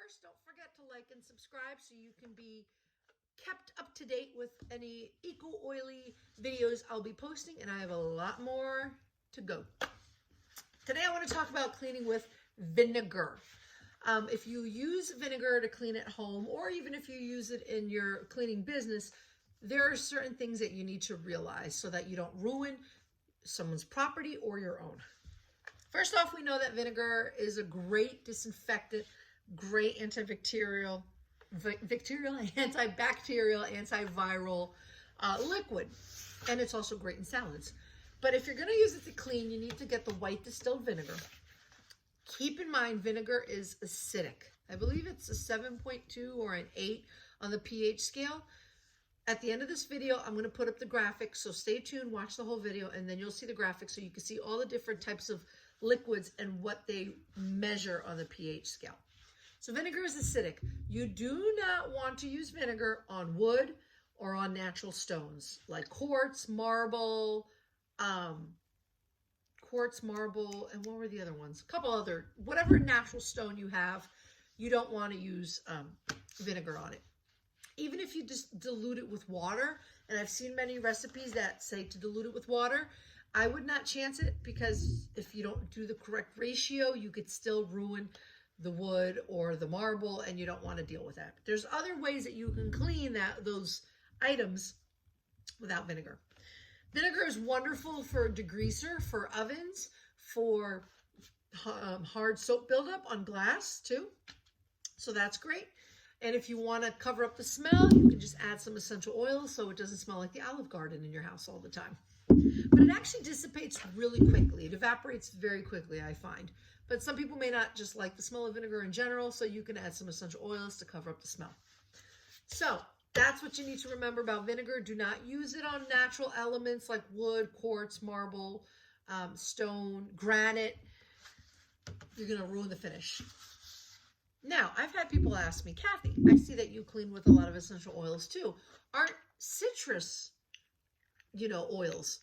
first, don't forget to like and subscribe so you can be kept up to date with any eco-oily videos I'll be posting, and I have a lot more to go. Today I want to talk about cleaning with vinegar. If you use vinegar to clean at home, or even if you use it in your cleaning business, there are certain things that you need to realize so that you don't ruin someone's property or your own. First off, we know that vinegar is a great disinfectant, great antibacterial, antiviral liquid, and it's also great in salads. But if you're going to use it to clean, you need to get the white distilled vinegar. Keep in mind, vinegar is acidic. I believe it's a 7.2 or an 8 on the pH scale. At the end of this video, I'm going to put up the graphics, so stay tuned, watch the whole video, and then you'll see the graphics so you can see all the different types of liquids and what they measure on the pH scale. So vinegar is acidic. You do not want to use vinegar on wood or on natural stones like quartz, marble, and what were the other ones? A couple other, whatever natural stone you have, you don't want to use vinegar on it. Even if you just dilute it with water, and I've seen many recipes that say to dilute it with water, I would not chance it, because if you don't do the correct ratio, you could still ruin the wood or the marble, and you don't want to deal with that. There's other ways that you can clean those items without vinegar. Vinegar is wonderful for degreaser, for ovens, for hard soap buildup on glass too. So that's great. And if you want to cover up the smell, you can just add some essential oils so it doesn't smell like the Olive Garden in your house all the time. But it actually dissipates really quickly. It evaporates very quickly, I find. But some people may not just like the smell of vinegar in general, so you can add some essential oils to cover up the smell. So that's what you need to remember about vinegar. Do not use it on natural elements like wood, quartz, marble, stone, granite. You're going to ruin the finish. Now, I've had people ask me, Kathy, I see that you clean with a lot of essential oils too. Aren't citrus, oils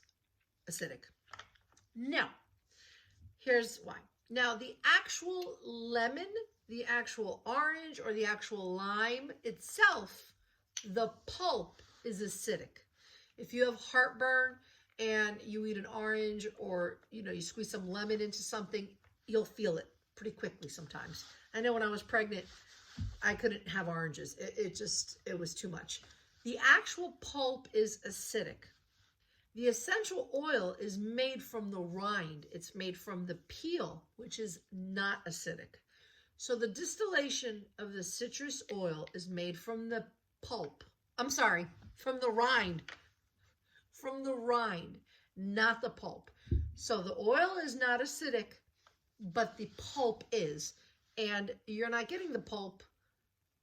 acidic? No. Here's why. Now, the actual lemon, the actual orange, or the actual lime itself, the pulp is acidic. If you have heartburn and you eat an orange, or, you squeeze some lemon into something, you'll feel it pretty quickly sometimes. I know when I was pregnant, I couldn't have oranges. It was too much. The actual pulp is acidic. The essential oil is made from the rind. It's made from the peel, which is not acidic. So the distillation of the citrus oil is made from the pulp. I'm sorry, from the rind. From the rind, not the pulp. So the oil is not acidic, but the pulp is. And you're not getting the pulp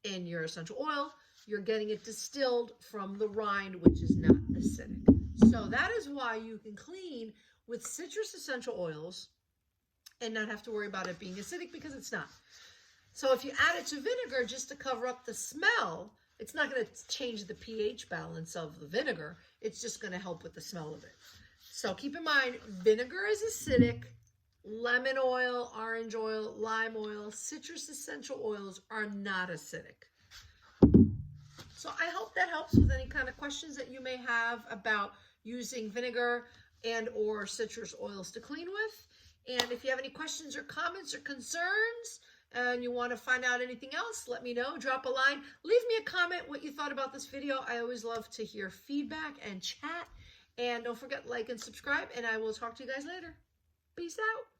in your essential oil. You're getting it distilled from the rind, which is not acidic. So that is why you can clean with citrus essential oils and not have to worry about it being acidic, because it's not. So if you add it to vinegar just to cover up the smell, it's not going to change the pH balance of the vinegar. It's just going to help with the smell of it. So keep in mind, vinegar is acidic. Lemon oil, orange oil, lime oil, citrus essential oils are not acidic. So I hope that helps with any kind of questions that you may have about using vinegar and or citrus oils to clean with. And if you have any questions or comments or concerns and you want to find out anything else, let me know. Drop a line. Leave me a comment what you thought about this video. I always love to hear feedback and chat. And don't forget to like and subscribe, and I will talk to you guys later. Peace out.